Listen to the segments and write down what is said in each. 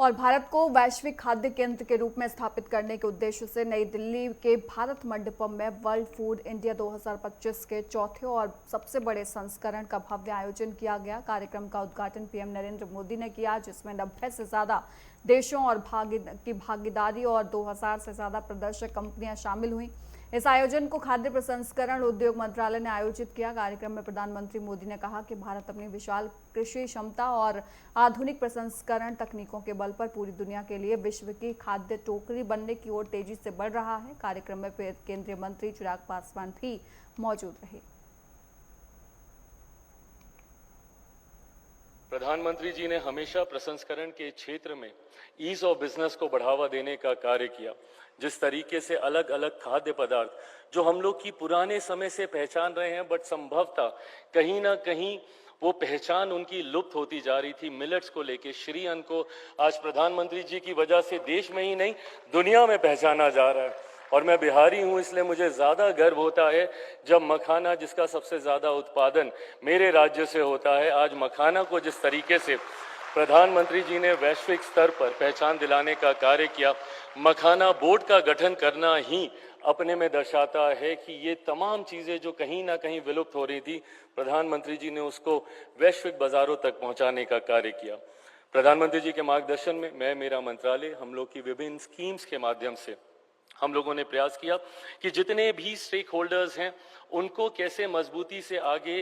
और भारत को वैश्विक खाद्य केंद्र के रूप में स्थापित करने के उद्देश्य से नई दिल्ली के भारत मंडपम में वर्ल्ड फूड इंडिया 2025 के चौथे और सबसे बड़े संस्करण का भव्य आयोजन किया गया। कार्यक्रम का उद्घाटन पीएम नरेंद्र मोदी ने किया, जिसमें 90 से ज्यादा देशों और की भागीदारी और 2000 से ज्यादा प्रदर्शक कंपनियां शामिल हुई। इस आयोजन को खाद्य प्रसंस्करण उद्योग मंत्रालय ने आयोजित किया। कार्यक्रम में प्रधानमंत्री मोदी ने कहा कि भारत अपनी विशाल कृषि क्षमता और आधुनिक प्रसंस्करण तकनीकों के बल पर पूरी दुनिया के लिए विश्व की खाद्य टोकरी बनने की ओर तेजी से बढ़ रहा है। कार्यक्रम में केंद्रीय मंत्री चिराग पासवान भी मौजूद रहे। प्रधानमंत्री जी ने हमेशा प्रसंस्करण के क्षेत्र में ईज ऑफ बिजनेस को बढ़ावा देने का कार्य किया। जिस तरीके से अलग अलग खाद्य पदार्थ जो हम लोग की पुराने समय से पहचान रहे हैं, बट संभवतः कहीं ना कहीं वो पहचान उनकी लुप्त होती जा रही थी। मिलेट्स को लेके, श्री अन्न को आज प्रधानमंत्री जी की वजह से देश में ही नहीं दुनिया में पहचाना जा रहा है। और मैं बिहारी हूँ, इसलिए मुझे ज़्यादा गर्व होता है जब मखाना, जिसका सबसे ज़्यादा उत्पादन मेरे राज्य से होता है, आज मखाना को जिस तरीके से प्रधानमंत्री जी ने वैश्विक स्तर पर पहचान दिलाने का कार्य किया। मखाना बोर्ड का गठन करना ही अपने में दर्शाता है कि ये तमाम चीज़ें जो कहीं ना कहीं विलुप्त हो रही थी, प्रधानमंत्री जी ने उसको वैश्विक बाज़ारों तक पहुंचाने का कार्य किया। प्रधानमंत्री जी के मार्गदर्शन में मैं, मेरा मंत्रालय, हम लोग की विभिन्न स्कीम्स के माध्यम से हम लोगों ने प्रयास किया कि जितने भी स्टेक होल्डर्स हैं उनको कैसे मजबूती से आगे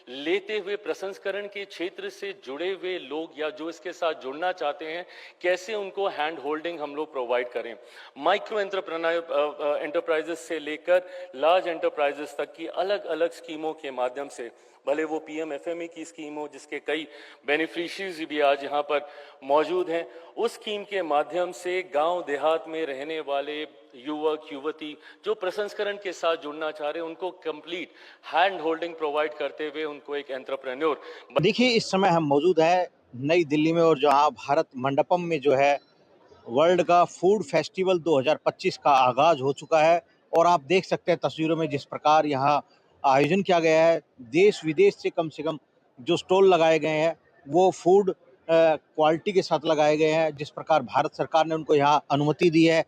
लेते हुए प्रसंस्करण के क्षेत्र से जुड़े हुए लोग या जो इसके साथ जुड़ना चाहते हैं, कैसे उनको हैंड होल्डिंग हम लोग प्रोवाइड करें। माइक्रो एंटरप्राइजेस से लेकर लार्ज एंटरप्राइजेस तक की अलग अलग स्कीमों के माध्यम से, भले वो पीएमएफएमई की स्कीम हो जिसके कई बेनिफिशियरीज भी आज यहाँ पर मौजूद हैं, उस स्कीम के माध्यम से गांव देहात में रहने वाले युवक युवती जो प्रसंस्करण के साथ जुड़ना चाह रहे हैं उनको कंप्लीट हैंड होल्डिंग प्रोवाइड करते हुए उनको एक एंटरप्रेन्योर। देखिए, इस समय हम मौजूद हैं नई दिल्ली में और जहां भारत मंडपम में जो है वर्ल्ड का फूड फेस्टिवल 2025 का आगाज हो चुका है। और आप देख सकते हैं तस्वीरों में जिस प्रकार यहाँ आयोजन किया गया है। देश विदेश से कम जो स्टॉल लगाए गए हैं वो फूड क्वालिटी के साथ लगाए गए हैं। जिस प्रकार भारत सरकार ने उनको यहाँ अनुमति दी है,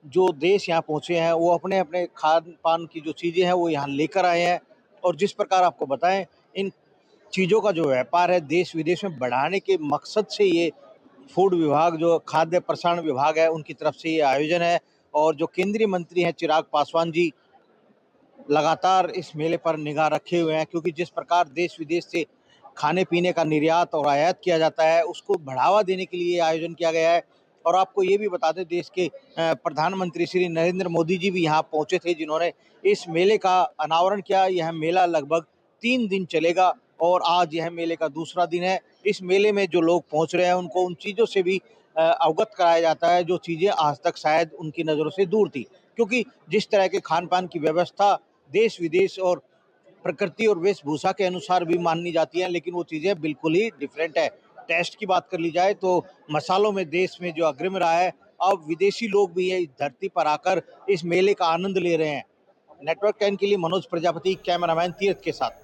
जो देश यहाँ पहुँचे हैं वो अपने अपने खान पान की जो चीज़ें हैं वो यहाँ लेकर आए हैं। और जिस प्रकार आपको बताएं, इन चीज़ों का जो व्यापार है देश विदेश में बढ़ाने के मकसद से ये फूड विभाग, जो खाद्य प्रसारण विभाग है, उनकी तरफ से ये आयोजन है। और जो केंद्रीय मंत्री हैं चिराग पासवान जी लगातार इस मेले पर निगाह रखे हुए हैं, क्योंकि जिस प्रकार देश विदेश से खाने पीने का निर्यात और आयात किया जाता है उसको बढ़ावा देने के लिए आयोजन किया गया है। और आपको ये भी बता दें, देश के प्रधानमंत्री श्री नरेंद्र मोदी जी भी यहाँ पहुँचे थे, जिन्होंने इस मेले का अनावरण किया। यह मेला लगभग 3 दिन चलेगा और आज यह मेले का दूसरा दिन है। इस मेले में जो लोग पहुँच रहे हैं उनको उन चीज़ों से भी अवगत कराया जाता है जो चीज़ें आज तक शायद उनकी नज़रों से दूर थी, क्योंकि जिस तरह के खान पान की व्यवस्था देश विदेश और प्रकृति और वेशभूषा के अनुसार भी मानी जाती है, लेकिन वो चीज़ें बिल्कुल ही डिफरेंट है। टेस्ट की बात कर ली जाए तो मसालों में देश में जो अग्रिम रहा है, अब विदेशी लोग भी इस धरती पर आकर इस मेले का आनंद ले रहे हैं। नेटवर्क 10 के लिए मनोज प्रजापति, कैमरामैन तीर्थ के साथ।